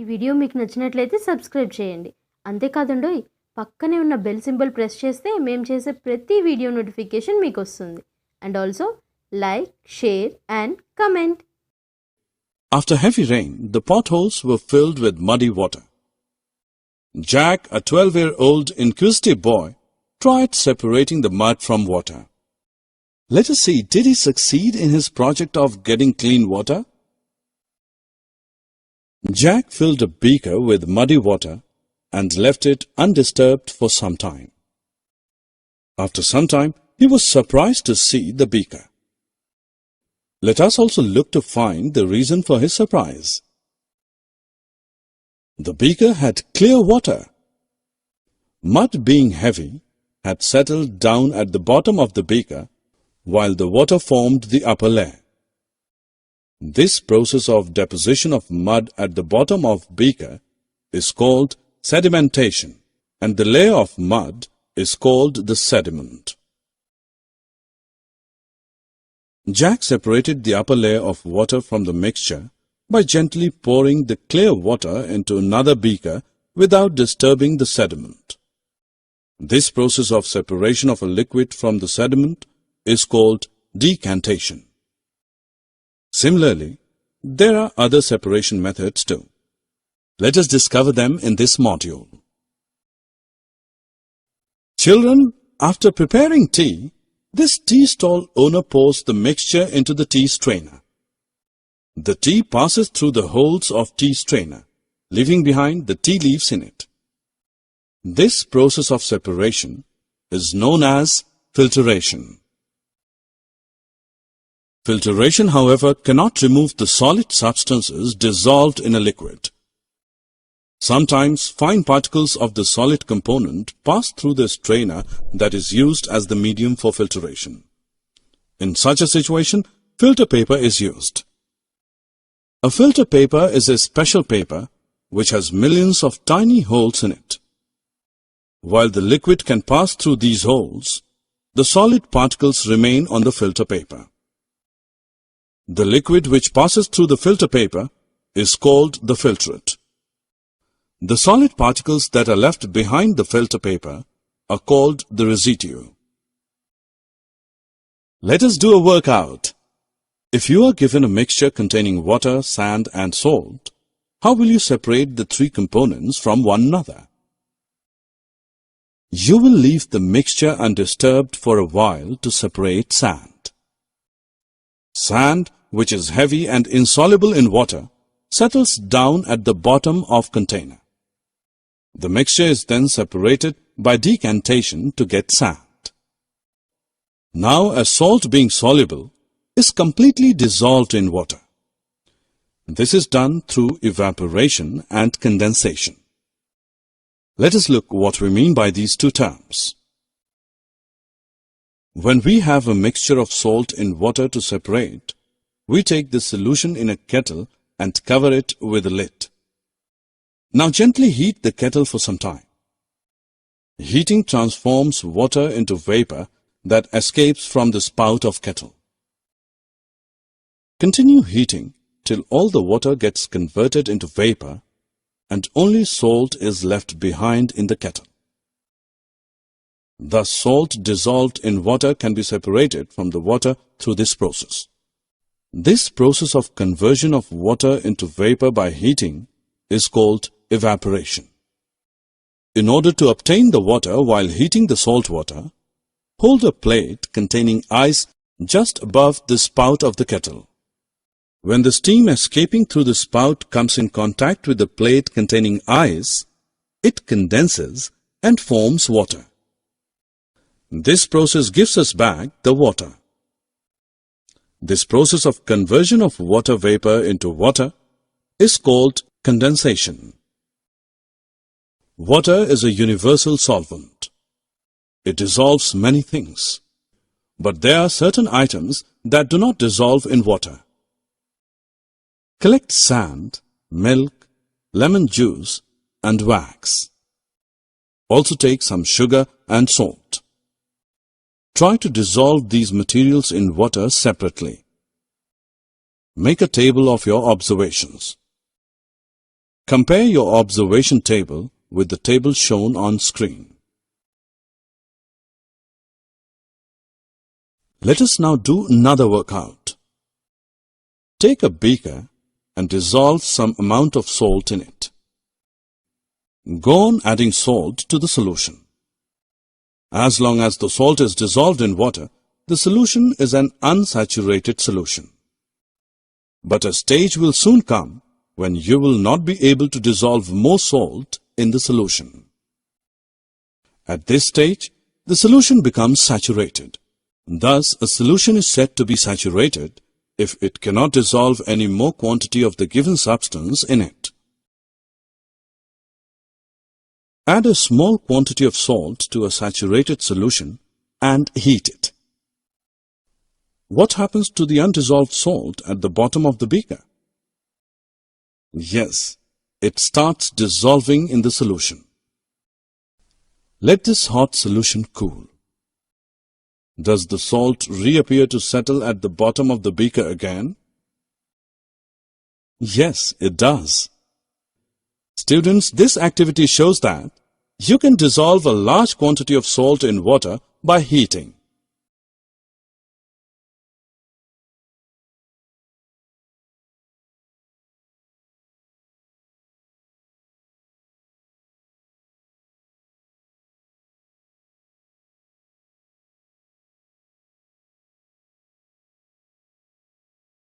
ఈ వీడియో మీకు నచ్చినట్లయితే సబ్స్క్రైబ్ చేయండి. అంతేకాదండోయ్ పక్కనే ఉన్న బెల్ సింబల్ ప్రెస్ చేస్తే మేము చేసే ప్రతి వీడియో నోటిఫికేషన్ మీకు వస్తుంది. And also like, share and comment. After heavy rain, the potholes were filled with muddy water. Jack, a 12-year-old inquisitive boy, tried separating the mud from water. Let us see, did he succeed in his project of getting clean water? Jack filled a beaker with muddy water and left it undisturbed for some time. After some time, he was surprised to see the beaker. Let us also look to find the reason for his surprise. The beaker had clear water. Mud, being heavy, had settled down at the bottom of the beaker, while the water formed the upper layer. This process of deposition of mud at the bottom of beaker is called sedimentation, and the layer of mud is called the sediment. Jack separated the upper layer of water from the mixture by gently pouring the clear water into another beaker without disturbing the sediment. This process of separation of a liquid from the sediment is called decantation. Similarly, there are other separation methods too. Let us discover them in this module. Children, after preparing tea, this tea stall owner pours the mixture into the tea strainer. The tea passes through the holes of tea strainer, leaving behind the tea leaves in it. This process of separation is known as filtration. Filtration, however, cannot remove the solid substances dissolved in a liquid. Sometimes fine particles of the solid component pass through the strainer that is used as the medium for filtration. In such a situation, filter paper is used. A filter paper is a special paper which has millions of tiny holes in it. While the liquid can pass through these holes, the solid particles remain on the filter paper. The liquid which passes through the filter paper is called the filtrate. The solid particles that are left behind the filter paper are called the residue. Let us do a workout. If you are given a mixture containing water, sand and salt, how will you separate the three components from one another? You will leave the mixture undisturbed for a while to separate sand. Sand, which is heavy and insoluble in water, settles down at the bottom of container. The mixture is then separated by decantation to get sand. Now, as salt, being soluble, is completely dissolved in water. This is done through evaporation and condensation. Let us look what we mean by these two terms. When we have a mixture of salt in water to separate, we take the solution in a kettle and cover it with a lid. Now gently heat the kettle for some time. Heating transforms water into vapor that escapes from the spout of kettle. Continue heating till all the water gets converted into vapor and only salt is left behind in the kettle. Thus, salt dissolved in water can be separated from the water through this process. This process of conversion of water into vapor by heating is called evaporation. In order to obtain the water while heating the salt water, hold a plate containing ice just above the spout of the kettle. When the steam escaping through the spout comes in contact with the plate containing ice, it condenses and forms water. This process gives us back the water. This process of conversion of water vapor into water is called condensation. Water is a universal solvent. It dissolves many things, but there are certain items that do not dissolve in water. Collect sand, milk, lemon juice and wax. Also take some sugar and salt. Try to dissolve these materials in water separately. Make a table of your observations. Compare your observation table with the table shown on screen. Let us now do another workout. Take a beaker and dissolve some amount of salt in it. Go on adding salt to the solution. As long as the salt is dissolved in water, the solution is an unsaturated solution. But a stage will soon come when you will not be able to dissolve more salt in the solution. At this stage, the solution becomes saturated. Thus, a solution is said to be saturated if it cannot dissolve any more quantity of the given substance in it. Add a small quantity of salt to a saturated solution and heat it. What happens to the undissolved salt at the bottom of the beaker? Yes, it starts dissolving in the solution. Let this hot solution cool. Does the salt reappear to settle at the bottom of the beaker again? Yes, it does. Students, this activity shows that you can dissolve a large quantity of salt in water by heating.